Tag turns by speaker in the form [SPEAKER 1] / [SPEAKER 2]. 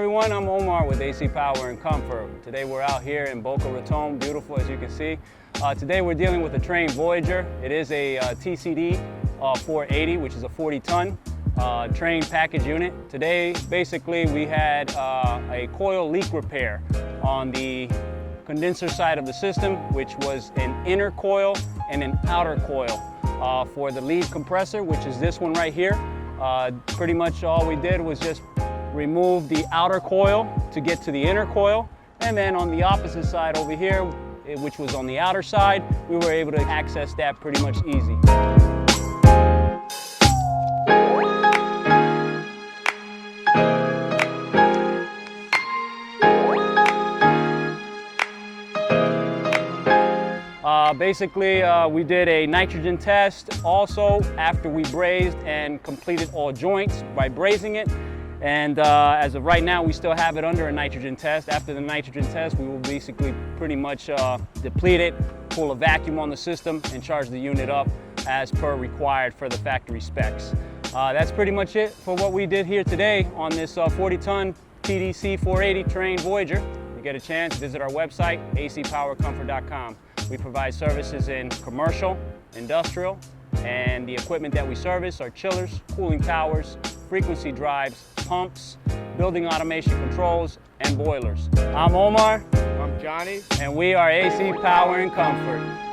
[SPEAKER 1] everyone, I'm Omar with AC Power and Comfort. Today we're out here in Boca Raton, beautiful as you can see. Today we're dealing with the Trane Voyager. It is a TCD 480, which is a 40-ton Trane package unit. Today basically we had a coil leak repair on the condenser side of the system, which was an inner coil and an outer coil for the lead compressor, which is this one right here. Pretty much all we did was just remove the outer coil to get to the inner coil, and then on the opposite side over here, which was on the outer side, we were able to access that pretty much easy. Basically, we did a nitrogen test also after we brazed and completed all joints by brazing it. And as of right now, we still have it under a nitrogen test. After the nitrogen test, we will basically pretty much deplete it, pull a vacuum on the system, and charge the unit up as per required for the factory specs. That's pretty much it for what we did here today on this 40-ton TDC 480 Trane Voyager. If you get a chance, visit our website, acpowercomfort.com. We provide services in commercial, industrial, and the equipment that we service are chillers, cooling towers, frequency drives, pumps, building automation controls, and boilers. I'm Omar.
[SPEAKER 2] I'm Johnny.
[SPEAKER 1] And we are AC Power and Comfort.